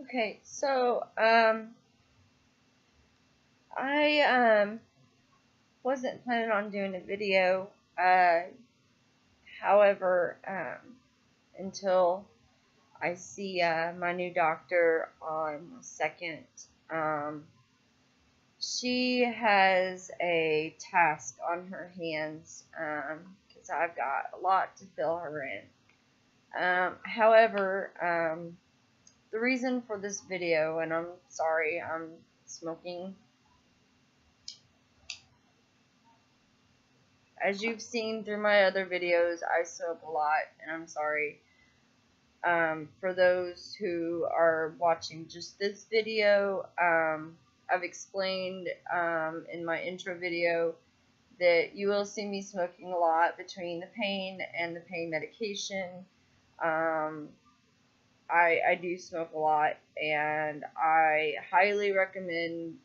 Okay, so I wasn't planning on doing a video, however, until I see my new doctor on the 2nd. She has a task on her hands, because I've got a lot to fill her in. However, the reason for this video, and I'm sorry, I'm smoking. As you've seen through my other videos, I smoke a lot, and I'm sorry. For those who are watching just this video, I've explained in my intro video that you will see me smoking a lot between the pain and the pain medication. I do smoke a lot, and I highly recommend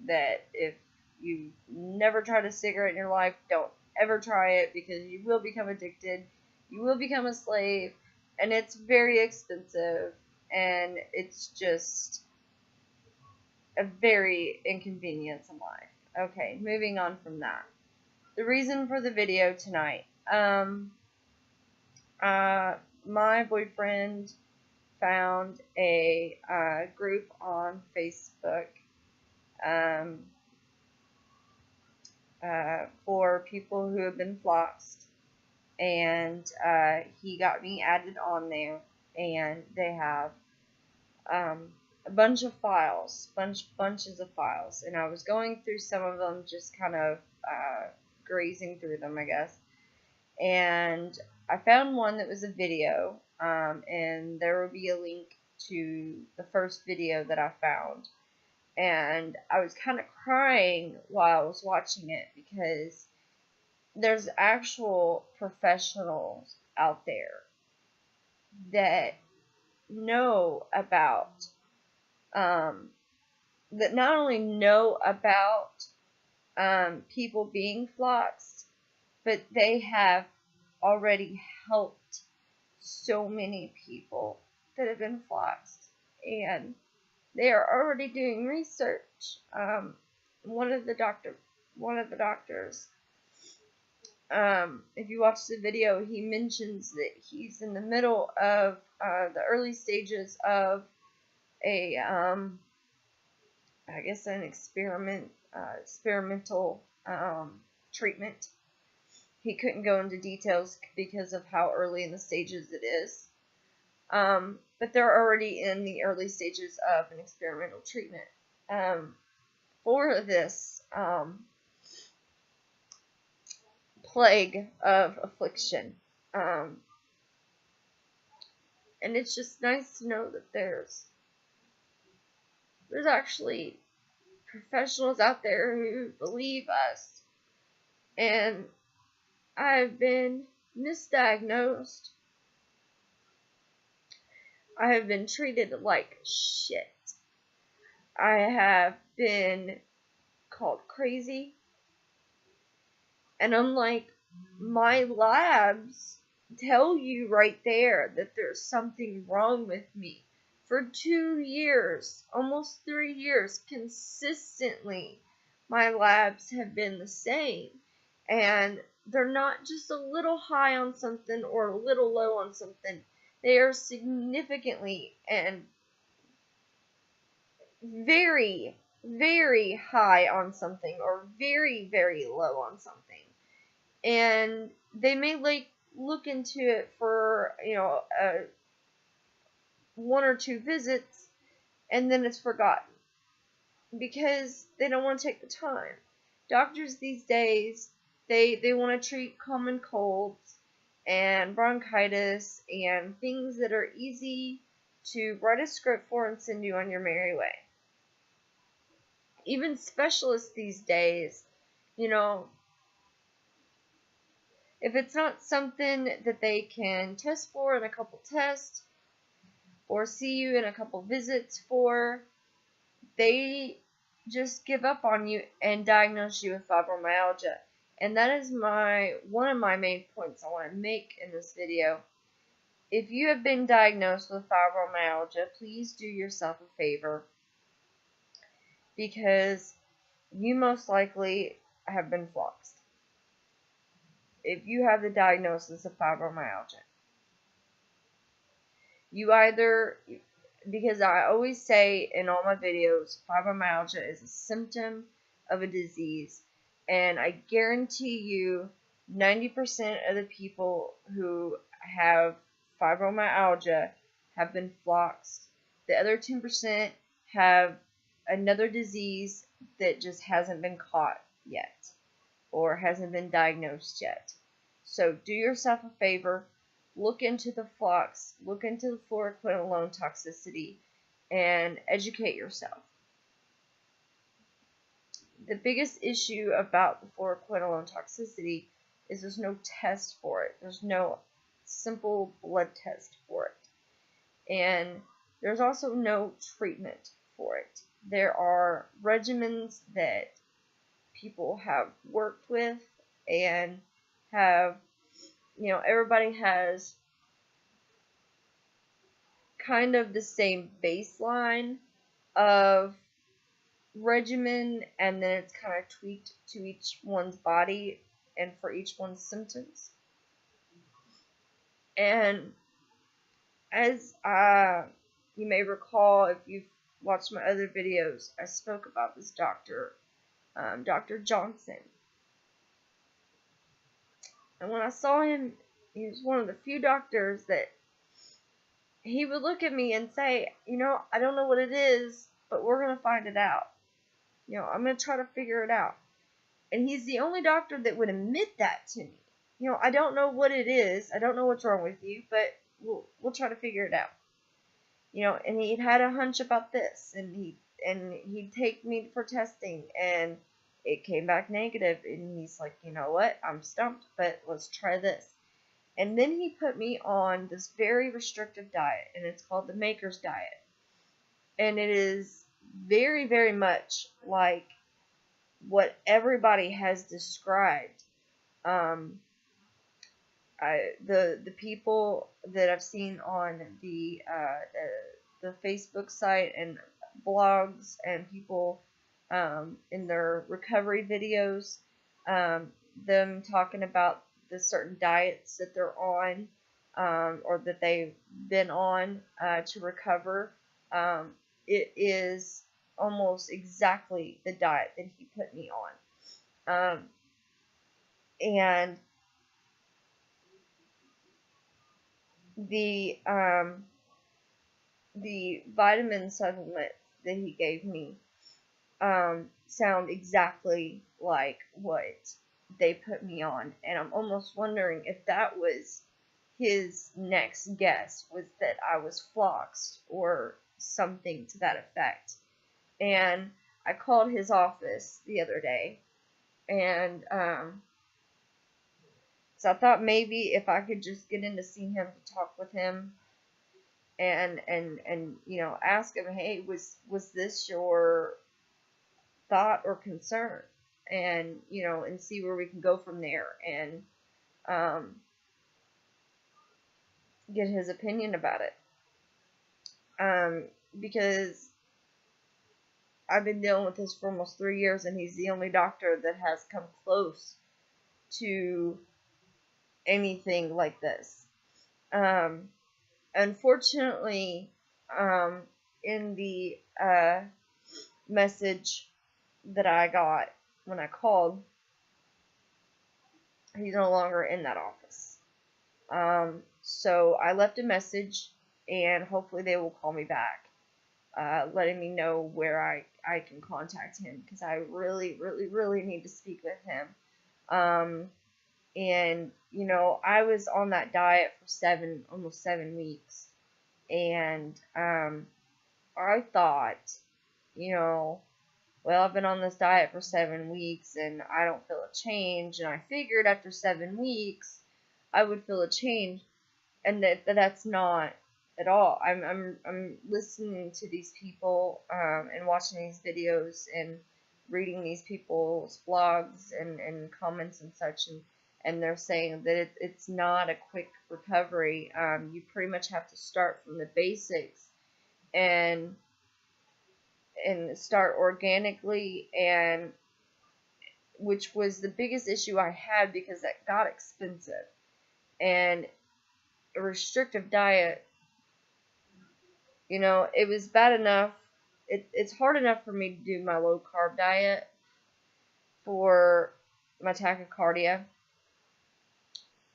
that if you've never tried a cigarette in your life, don't ever try it, because you will become addicted, you will become a slave, and it's very expensive, and it's just a very inconvenience in life. Okay, moving on from that. The reason for the video tonight. My boyfriend found a group on Facebook for people who have been floxed, and he got me added on there, and they have a bunch of files, bunches of files, and I was going through some of them, just kind of grazing through them, I guess, and I found one that was a video, and there will be a link to the first video that I found. And I was kind of crying while I was watching it, because there's actual professionals out there that know about, that not only know about people being floxed, but they have already helped so many people that have been floxed, and they are already doing research. One of the doctors, if you watch the video, he mentions that he's in the middle of the early stages of a, I guess, an experimental treatment. He couldn't go into details because of how early in the stages it is. But they're already in the early stages of an experimental treatment for this plague of affliction. And it's just nice to know that there's actually professionals out there who believe us. And I've been misdiagnosed. I have been treated like shit. I have been called crazy. And unlike my labs tell you right there that there's something wrong with me, for 2 years, almost 3 years, consistently, my labs have been the same. And they're not just a little high on something or a little low on something. They are significantly and very, very high on something, or very, very low on something. And they may look into it for, 1 or 2 visits, and then it's forgotten, because they don't want to take the time. Doctors these days, they want to treat common colds and bronchitis and things that are easy to write a script for and send you on your merry way. Even specialists these days, if it's not something that they can test for in a couple tests or see you in a couple visits for, they just give up on you and diagnose you with fibromyalgia. And that is one of my main points I want to make in this video, if you have been diagnosed with fibromyalgia, please do yourself a favor, because you most likely have been floxed if you have the diagnosis of fibromyalgia. You either, because I always say in all my videos, fibromyalgia is a symptom of a disease, and I guarantee you 90% of the people who have fibromyalgia have been floxed. The other 10% have another disease that just hasn't been caught yet or hasn't been diagnosed yet. So do yourself a favor, look into the flox, look into the fluoroquinolone toxicity, and educate yourself. The biggest issue about the fluoroquinolone toxicity is there's no test for it. There's no simple blood test for it. And there's also no treatment for it. There are regimens that people have worked with and have, everybody has kind of the same baseline of regimen, and then it's kind of tweaked to each one's body and for each one's symptoms. And as you may recall, if you've watched my other videos, I spoke about this doctor, Dr. Johnson. And when I saw him, he was one of the few doctors that he would look at me and say, I don't know what it is, but we're going to find it out. I'm going to try to figure it out. And he's the only doctor that would admit that to me. I don't know what it is. I don't know what's wrong with you, but we'll try to figure it out. And he had a hunch about this, and he'd take me for testing, and it came back negative, and he's like, you know what, I'm stumped, but let's try this. And then he put me on this very restrictive diet, and it's called the Maker's Diet. And it is very, very much like what everybody has described. The people that I've seen on the Facebook site and blogs, and people in their recovery videos, them talking about the certain diets that they're on, or that they've been on to recover. It is almost exactly the diet that he put me on. And the vitamin supplement that he gave me sound exactly like what they put me on, and I'm almost wondering if that was his next guess, was that I was floxed or something to that effect. And I called his office the other day, and so I thought maybe if I could just get in to see him, to talk with him, and ask him, hey, was this your thought or concern? And and see where we can go from there, and get his opinion about it. Because I've been dealing with this for almost 3 years, and he's the only doctor that has come close to anything like this. Unfortunately, in the message that I got when I called, he's no longer in that office. So I left a message, and hopefully they will call me back, letting me know where I can contact him, because I really, really, really need to speak with him. And I was on that diet for almost 7 weeks, and I thought, well, I've been on this diet for 7 weeks, and I don't feel a change, and I figured after 7 weeks I would feel a change, and that's not at all. I'm listening to these people, and watching these videos, and reading these people's blogs and comments and such, and they're saying that it's not a quick recovery. You pretty much have to start from the basics and start organically, and which was the biggest issue I had because that got expensive. And a restrictive diet, it was bad enough. It's hard enough for me to do my low carb diet for my tachycardia,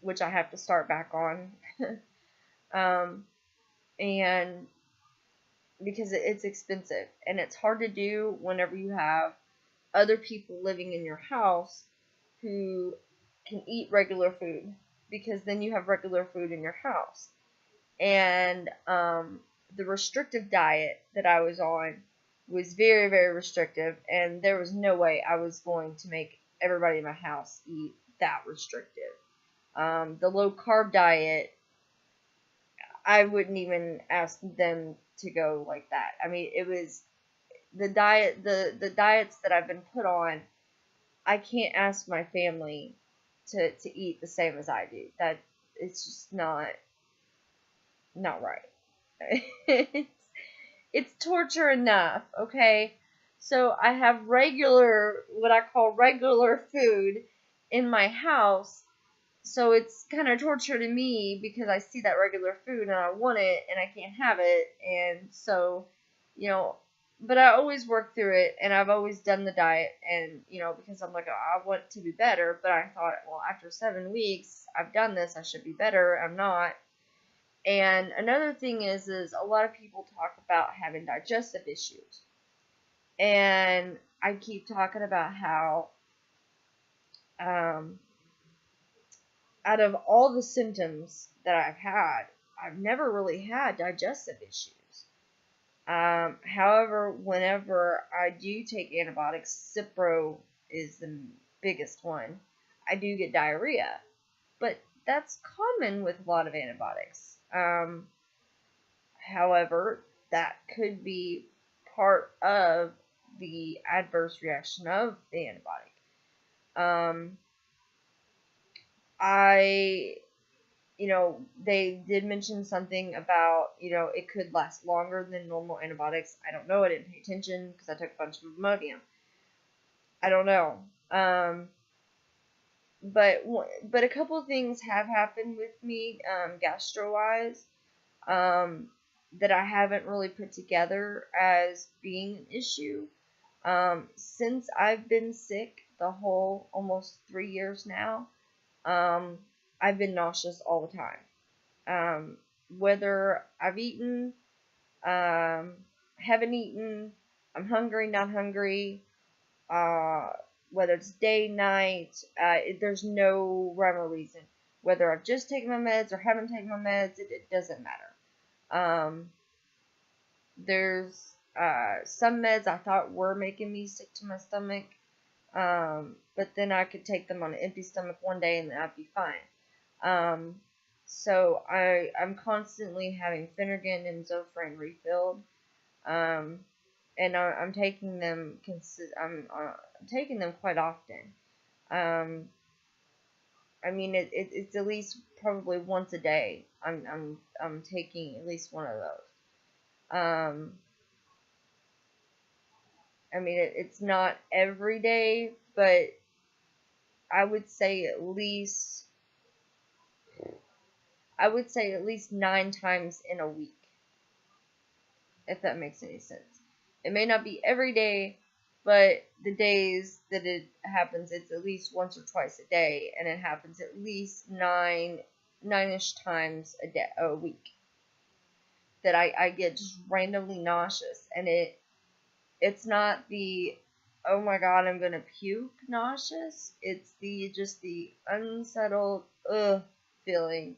which I have to start back on. And because it's expensive and it's hard to do whenever you have other people living in your house who can eat regular food, because then you have regular food in your house. And the restrictive diet that I was on was very, very restrictive, and there was no way I was going to make everybody in my house eat that restrictive. The low carb diet, I wouldn't even ask them to go like that. I mean, it was the diets that I've been put on. I can't ask my family to eat the same as I do. That it's just not right. It's torture enough, okay? So I have what I call regular food in my house. So it's kind of torture to me because I see that regular food and I want it and I can't have it. And so, but I always work through it, and I've always done the diet, and, because I'm like, oh, I want to be better. But I thought, well, after 7 weeks, I've done this, I should be better. I'm not. And another thing is a lot of people talk about having digestive issues. And I keep talking about how, out of all the symptoms that I've had, I've never really had digestive issues. However, whenever I do take antibiotics, Cipro is the biggest one, I do get diarrhea. But that's common with a lot of antibiotics. However, that could be part of the adverse reaction of the antibiotic. They did mention something about, it could last longer than normal antibiotics. I don't know. I didn't pay attention because I took a bunch of Imodium. I don't know. But a couple of things have happened with me, gastro-wise, that I haven't really put together as being an issue. Since I've been sick the whole almost 3 years now, I've been nauseous all the time. Whether I've eaten, haven't eaten, I'm hungry, not hungry, whether it's day, night, there's no rhyme or reason. Whether I've just taken my meds or haven't taken my meds, it doesn't matter. There's some meds I thought were making me sick to my stomach, but then I could take them on an empty stomach one day and I'd be fine. So I'm constantly having Phenergan and Zofran refilled, and I'm taking them. I'm taking them quite often. I mean, it's at least probably once a day. I'm taking at least one of those. I mean, it's not every day, but I would say at least 9 times in a week, if that makes any sense. It may not be every day, but the days that it happens, it's at least once or twice a day, and it happens at least 9-ish times a week that I get just randomly nauseous. And it's not the, oh my god, I'm gonna puke nauseous. It's the unsettled feeling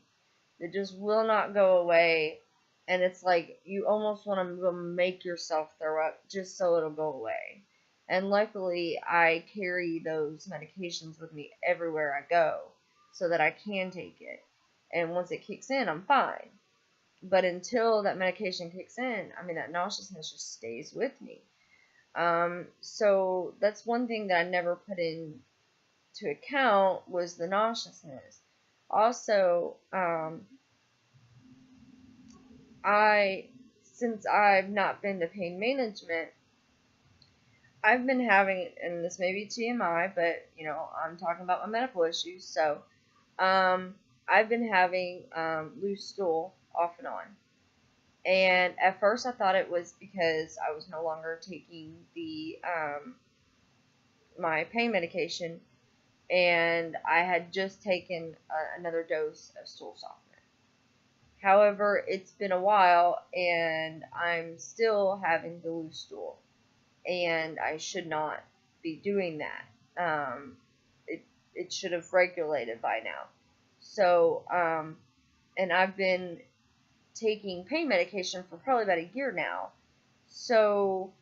that just will not go away. And it's like you almost want to make yourself throw up just so it'll go away. And luckily, I carry those medications with me everywhere I go so that I can take it. And once it kicks in, I'm fine. But until that medication kicks in, I mean, that nauseousness just stays with me. So that's one thing that I never put into to account was the nauseousness. Also, since I've not been to pain management, I've been having, and this may be TMI, but, I'm talking about my medical issues, so, I've been having, loose stool off and on. And at first I thought it was because I was no longer taking my pain medication, and I had just taken another dose of stool softener. However, it's been a while, and I'm still having the loose stool, and I should not be doing that. It should have regulated by now. So, and I've been taking pain medication for probably about a year now. So,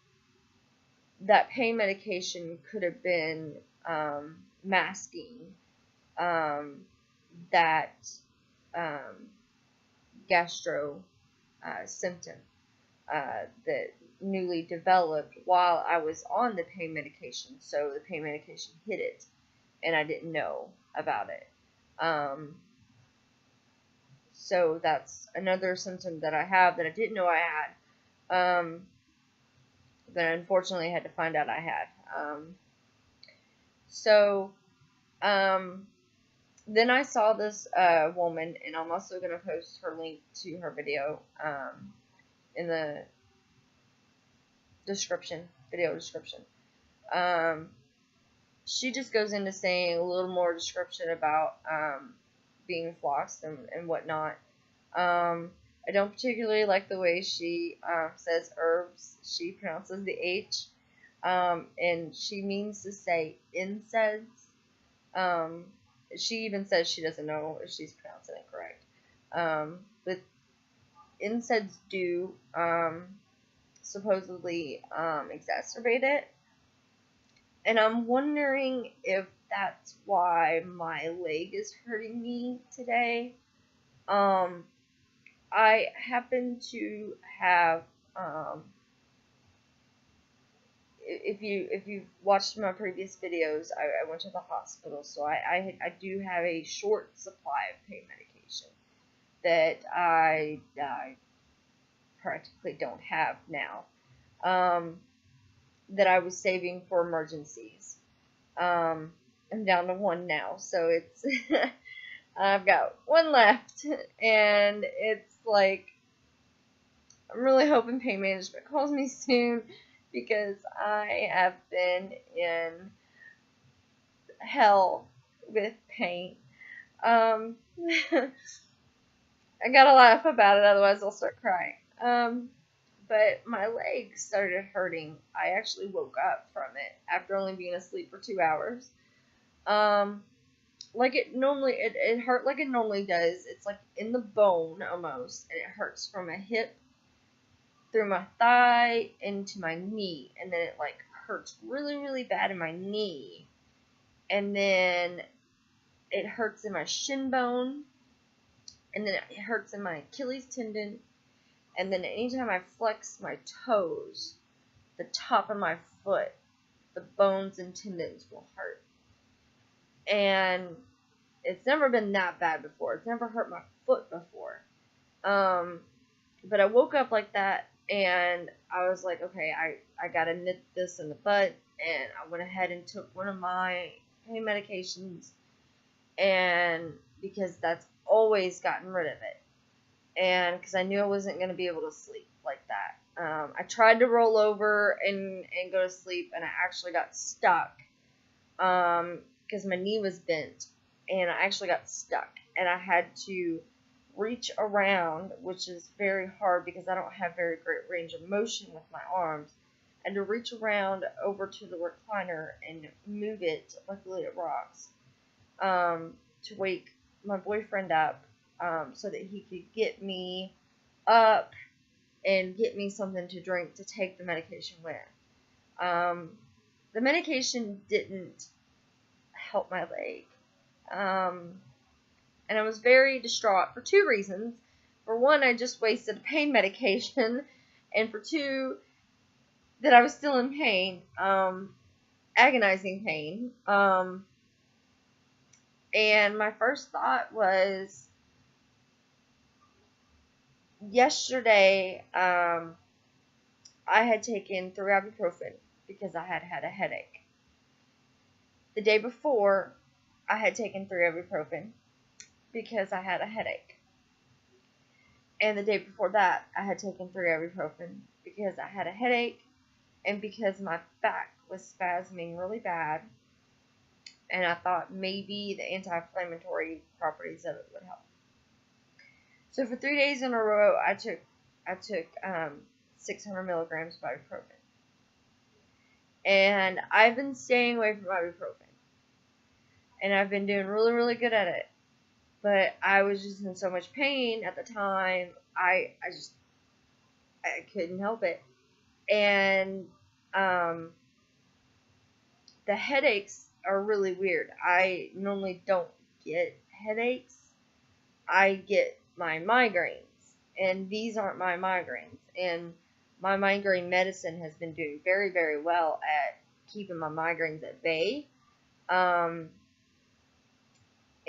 that pain medication could have been masking that gastro symptom that newly developed while I was on the pain medication. So the pain medication hit it, and I didn't know about it. So that's another symptom that I have that I didn't know I had. That unfortunately I had to find out I had. Then I saw this woman, and I'm also going to post her link to her video in the video description. She just goes into saying a little more description about being floxed and whatnot. I don't particularly like the way she says herbs. She pronounces the H, and she means to say NSAIDs. She even says she doesn't know if she's pronouncing it correct. But NSAIDs do supposedly exacerbate it. And I'm wondering if that's why my leg is hurting me today. I happen to have, if you've watched my previous videos, I went to the hospital, so I do have a short supply of pain medication that I practically don't have now, that I was saving for emergencies. I'm down to one now, so it's I've got one left, and it's like, I'm really hoping pain management calls me soon, because I have been in hell with pain. I gotta laugh about it, otherwise I'll start crying. But my legs started hurting. I actually woke up from it after only being asleep for 2 hours. Like it hurt like it normally does. It's like in the bone almost, and it hurts from my hip through my thigh into my knee, and then it like hurts really, really bad in my knee, and then it hurts in my shin bone, and then it hurts in my Achilles tendon, and then anytime I flex my toes, the top of my foot, the bones and tendons will hurt. And it's never been that bad before. It's never hurt my foot before. But I woke up like that, and I was like, okay, I gotta nip this in the butt, and I went ahead and took one of my pain medications, and because that's always gotten rid of it, and because I knew I wasn't going to be able to sleep like that. I tried to roll over and go to sleep, and I actually got stuck, because my knee was bent, and I actually got stuck, and I had to reach around, which is very hard because I don't have very great range of motion with my arms, and to reach around over to the recliner and move it, luckily it rocks, to wake my boyfriend up, so that he could get me up and get me something to drink to take the medication with. The medication didn't help my leg. And I was very distraught for two reasons. For one, I just wasted a pain medication, and for two, that I was still in pain, agonizing pain, And my first thought was, yesterday, I had taken 3 ibuprofen because I had had a headache. The day before, I had taken 3 ibuprofen because I had a headache. And the day before that, I had taken 3 ibuprofen because I had a headache and because my back was spasming really bad. And I thought maybe the anti-inflammatory properties of it would help. So for 3 days in a row, I took 600 milligrams of ibuprofen. And I've been staying away from ibuprofen. And I've been doing really, really good at it. But I was just in so much pain at the time, I couldn't help it. And the headaches are really weird. I normally don't get headaches. I get my migraines. And these aren't my migraines. And my migraine medicine has been doing very, very well at keeping my migraines at bay.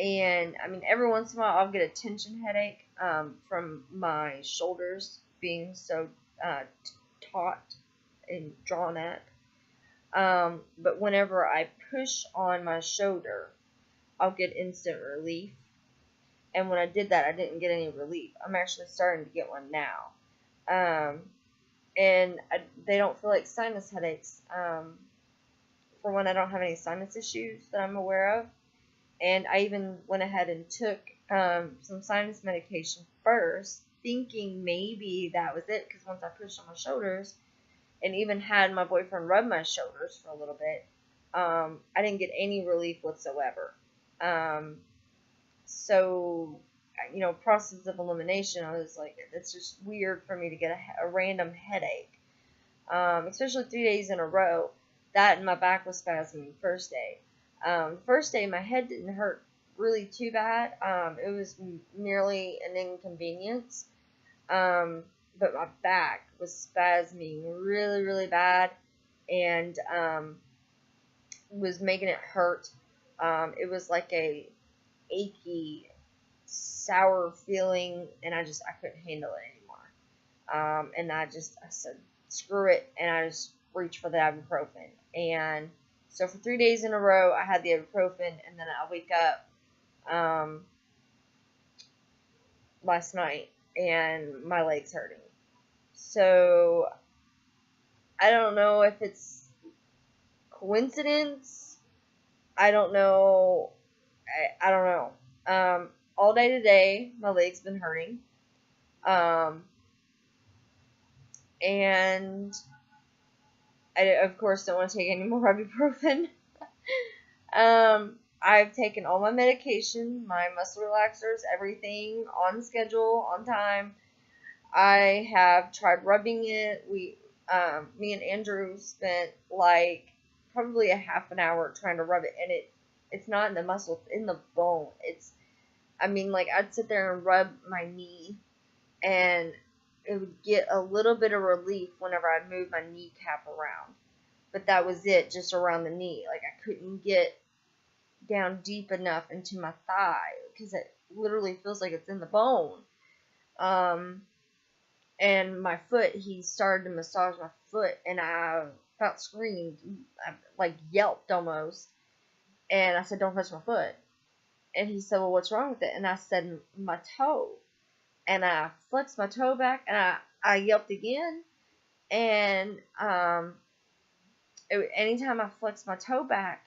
And I mean, every once in a while I'll get a tension headache from my shoulders being so taut and drawn at. But whenever I push on my shoulder, I'll get instant relief. And when I did that, I didn't get any relief. I'm actually starting to get one now. And they don't feel like sinus headaches. For one, I don't have any sinus issues that I'm aware of. And I even went ahead and took some sinus medication first, thinking maybe that was it, because once I pushed on my shoulders and even had my boyfriend rub my shoulders for a little bit, I didn't get any relief whatsoever. So, you know, process of elimination, I was like, it's just weird for me to get a random headache, especially 3 days in a row. That and my back was spasming first day. First day, my head didn't hurt really too bad. It was merely an inconvenience. But my back was spasming really, really bad and was making it hurt. It was like a achy, sour feeling, and I couldn't handle it anymore. And I said, screw it, and I just reached for the ibuprofen. And so for 3 days in a row, I had the ibuprofen, and then I wake up last night, and my leg's hurting. So I don't know if it's coincidence. I don't know. I don't know. All day today, my leg's been hurting. And I, of course, don't want to take any more ibuprofen. I've taken all my medication, my muscle relaxers, everything on schedule, on time. I have tried rubbing it. Me and Andrew spent like probably a half an hour trying to rub it, and it's not in the muscle, it's in the bone. I'd sit there and rub my knee, and it would get a little bit of relief whenever I'd move my kneecap around. But that was it, just around the knee. Like, I couldn't get down deep enough into my thigh, because it literally feels like it's in the bone. And my foot, he started to massage my foot, and I about screamed, like yelped almost. And I said, don't touch my foot. And he said, well, what's wrong with it? And I said, my toe. And I flexed my toe back, and I yelped again. And anytime I flexed my toe back,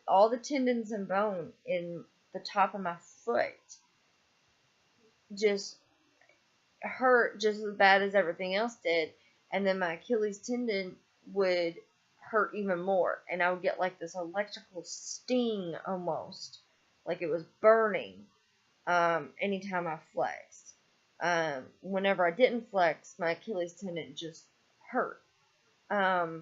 all the tendons and bone in the top of my foot just hurt just as bad as everything else did. And then my Achilles tendon would hurt even more. And I would get like this electrical sting almost, like it was burning anytime I flexed. Whenever I didn't flex, my Achilles tendon just hurt. I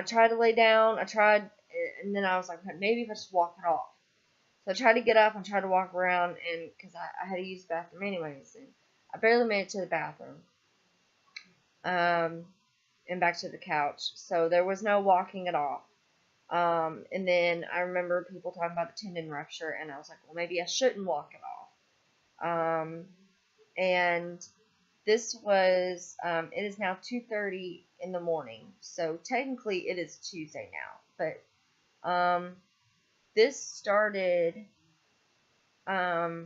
tried to lay down. And then I was like, maybe if I just walk it off. So I tried to get up and try to walk around, and because I had to use the bathroom anyways, and I barely made it to the bathroom. and back to the couch. So there was no walking at all. And then I remember people talking about the tendon rupture, and I was like, well, maybe I shouldn't walk it off. And this was, it is now 2:30 in the morning, so technically it is Tuesday now, but this started, I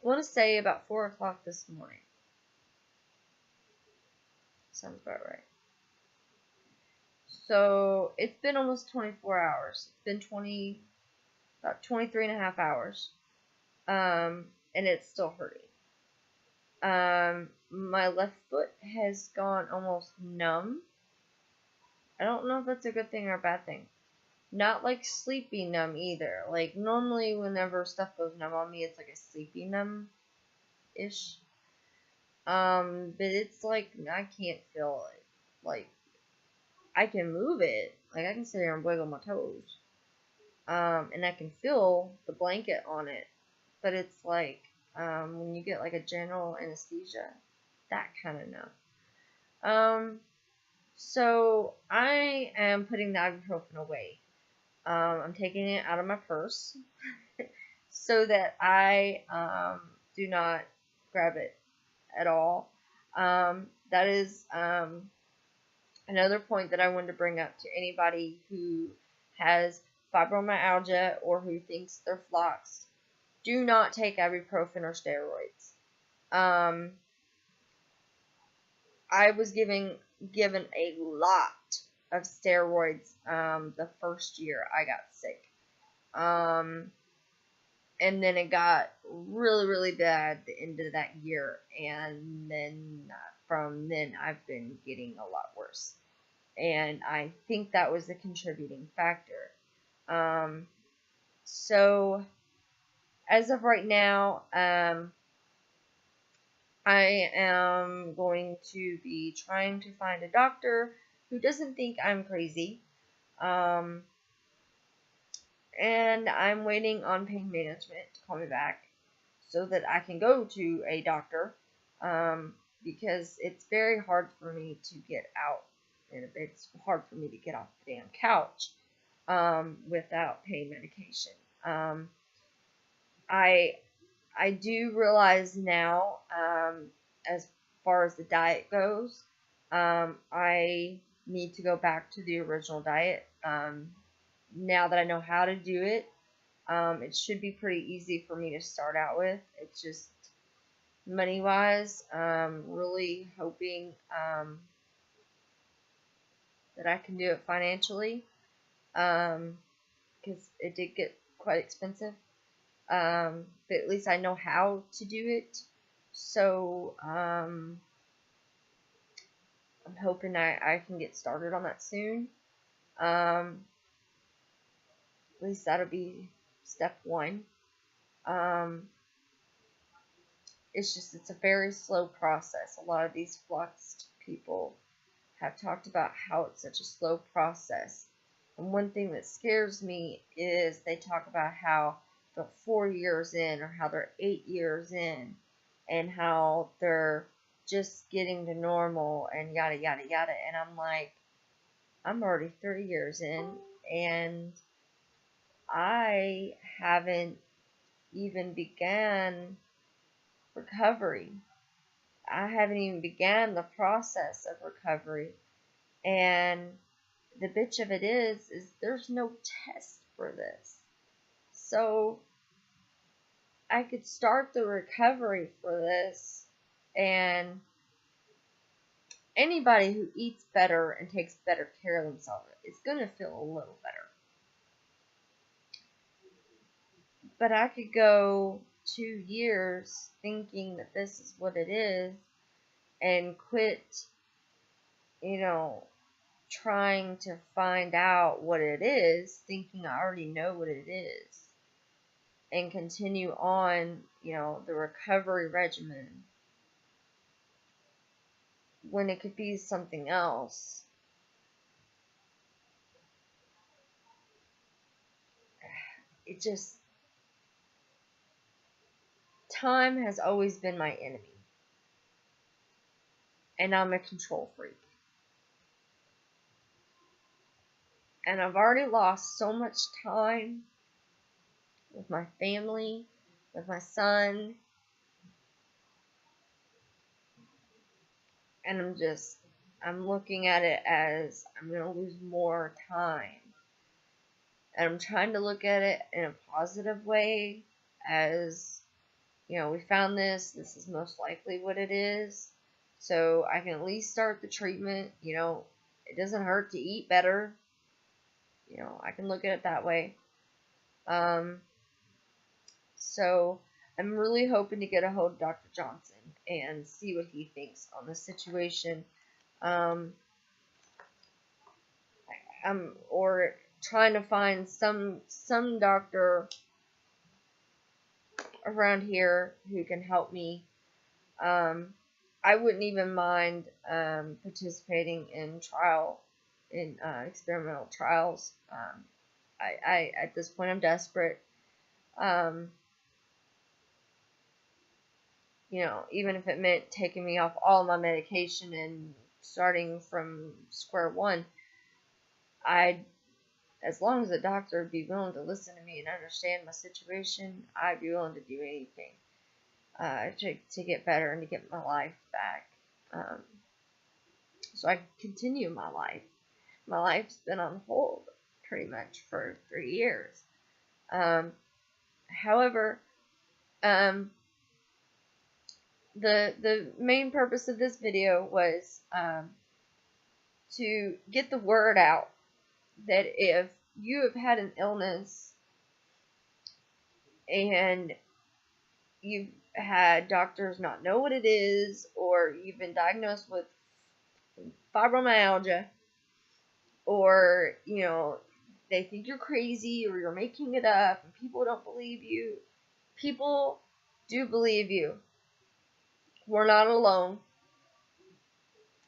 want to say about 4 o'clock this morning. Sounds about right. So it's been almost 24 hours. It's been about 23 and a half hours. And it's still hurting. My left foot has gone almost numb. I don't know if that's a good thing or a bad thing. Not like sleepy numb either. Like normally whenever stuff goes numb on me, it's like a sleepy numb-ish. But it's like I can't feel it. Like I can move it. Like I can sit here and wiggle my toes. And I can feel the blanket on it. But it's like when you get like a general anesthesia, that kind of numb. So I am putting the ibuprofen away. I'm taking it out of my purse so that I do not grab it at all. That is another point that I wanted to bring up to anybody who has fibromyalgia or who thinks they're floxed. Do not take ibuprofen or steroids. I was given a lot of steroids the first year I got sick. And then it got really, really bad the end of that year. And then from then I've been getting a lot worse. And I think that was the contributing factor. So as of right now, I am going to be trying to find a doctor who doesn't think I'm crazy. And I'm waiting on pain management to call me back so that I can go to a doctor. Because it's very hard for me to get out. And it's hard for me to get off the damn couch without pain medication. I do realize now, as far as the diet goes, I need to go back to the original diet. Now that I know how to do it, it should be pretty easy for me to start out with. It's just money-wise, really hoping that I can do it financially, because it did get quite expensive. But at least I know how to do it. So, I'm hoping I can get started on that soon. At least that'll be step one. It's a very slow process. A lot of these fluxed people have talked about how it's such a slow process. And one thing that scares me is they talk about how they're 4 years in or how they're 8 years in and how they're just getting to normal and yada yada yada. And I'm like, I'm already 3 years in and I haven't even began recovery. I haven't even began the process of recovery. And the bitch of it is there's no test for this. So I could start the recovery for this, and anybody who eats better and takes better care of themselves is going to feel a little better. But I could go 2 years thinking that this is what it is and quit, trying to find out what it is, thinking I already know what it is, and continue on, the recovery regimen when it could be something else. It just, time has always been my enemy. And I'm a control freak. And I've already lost so much time with my family, with my son. And I'm looking at it as I'm going to lose more time. And I'm trying to look at it in a positive way as, we found this is most likely what it is. So I can at least start the treatment. It doesn't hurt to eat better. I can look at it that way. So I'm really hoping to get a hold of Dr. Johnson and see what he thinks on the situation. Or trying to find some doctor around here who can help me. I wouldn't even mind participating in experimental trials. I at this point I'm desperate. Even if it meant taking me off all my medication and starting from square one, as long as the doctor would be willing to listen to me and understand my situation, I'd be willing to do anything to get better and to get my life back, so I can continue my life. My life's been on hold pretty much for 3 years. However, the main purpose of this video was to get the word out that if you have had an illness and you've had doctors not know what it is, or you've been diagnosed with fibromyalgia, or they think you're crazy or you're making it up and people don't believe you. People do believe you. We're not alone.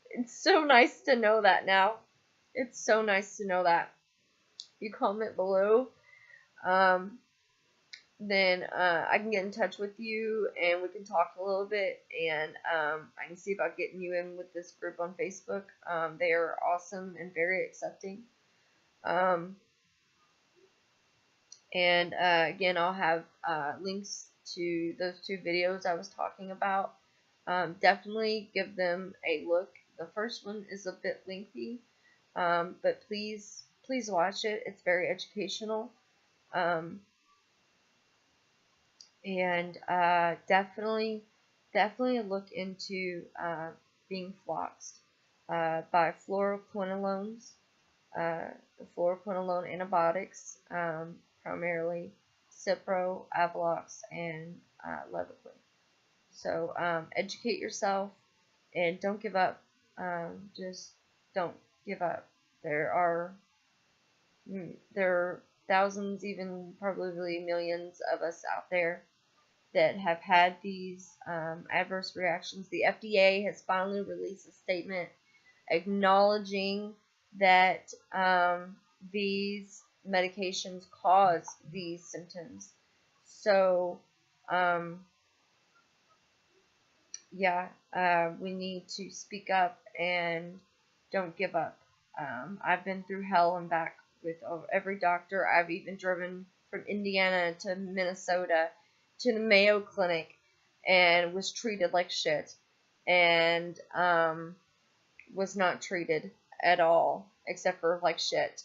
It's so nice to know that now. It's so nice to know that. If you comment below, then I can get in touch with you and we can talk a little bit, and I can see about getting you in with this group on Facebook. They are awesome and very accepting. Again, I'll have links to those 2 videos I was talking about. Definitely give them a look. The first one is a bit lengthy, but please watch it. It's very educational. Definitely look into being floxed by fluoroquinolones, the fluoroquinolone antibiotics, primarily Cipro, Avalox, and Levaquin. So educate yourself and don't give up. Just don't give up. There are thousands, even probably millions of us out there that have had these adverse reactions. The FDA has finally released a statement acknowledging that these medications cause these symptoms. So, we need to speak up and don't give up. I've been through hell and back with every doctor. I've even driven from Indiana to Minnesota to the Mayo Clinic and was treated like shit, and was not treated at all except for like shit.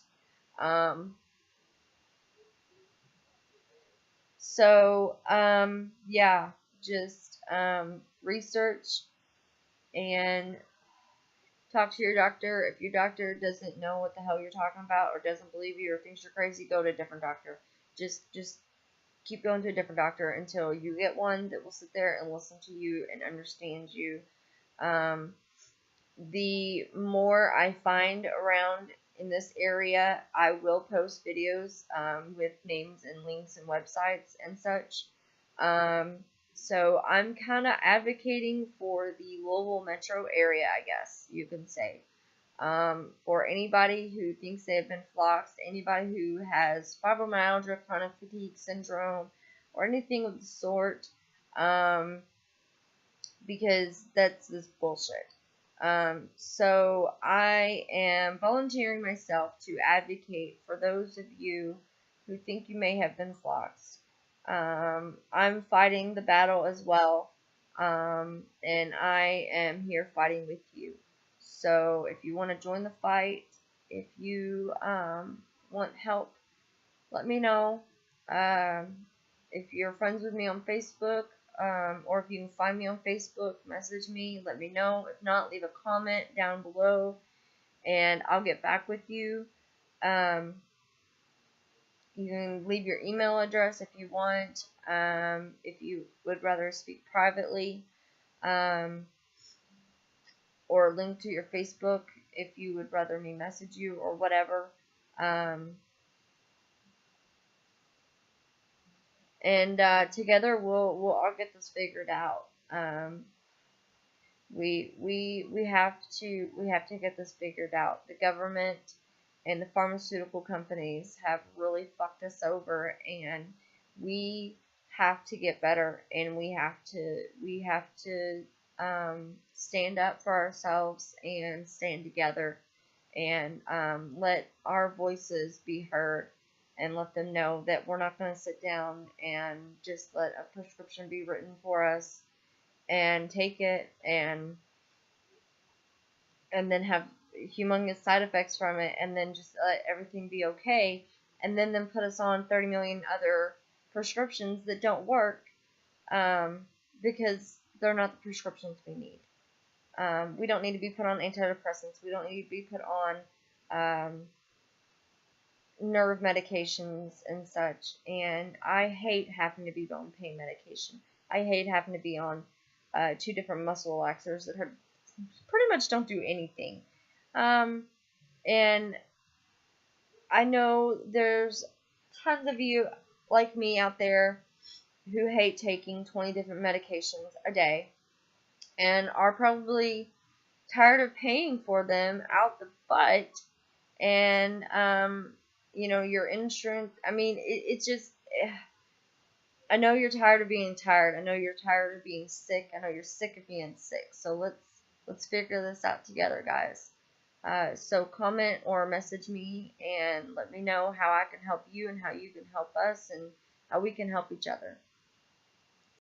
Just research and talk to your doctor. If your doctor doesn't know what the hell you're talking about, or doesn't believe you, or thinks you're crazy, go to a different doctor. Just keep going to a different doctor until you get one that will sit there and listen to you and understand you. The more I find around in this area, I will post videos with names and links and websites and such. So I'm kind of advocating for the Louisville metro area, I guess you can say. For anybody who thinks they have been floxed, anybody who has fibromyalgia, chronic fatigue syndrome, or anything of the sort, because that's this bullshit. So I am volunteering myself to advocate for those of you who think you may have been floxed. I'm fighting the battle as well, and I am here fighting with you. So if you want to join the fight, if you want help, let me know. If you're friends with me on Facebook, or if you can find me on Facebook, message me, let me know. If not, leave a comment down below, and I'll get back with you. You can leave your email address if you want, if you would rather speak privately, or link to your Facebook if you would rather me message you or whatever. And together we'll all get this figured out. We have to get this figured out. The government and the pharmaceutical companies have really fucked us over, and we have to get better, and we have to stand up for ourselves and stand together, and let our voices be heard, and let them know that we're not going to sit down and just let a prescription be written for us and take it and then have humongous side effects from it, and then just let everything be okay, and then put us on 30 million other prescriptions that don't work, because they're not the prescriptions we need. We don't need to be put on antidepressants. We don't need to be put on nerve medications and such. And I hate having to be on pain medication. I hate having to be on 2 different muscle relaxers that pretty much don't do anything. And I know there's tons of you like me out there who hate taking 20 different medications a day and are probably tired of paying for them out the butt. And your insurance, I mean, it's just, I know you're tired of being tired. I know you're tired of being sick. I know you're sick of being sick. So let's figure this out together, guys. So comment or message me and let me know how I can help you and how you can help us and how we can help each other.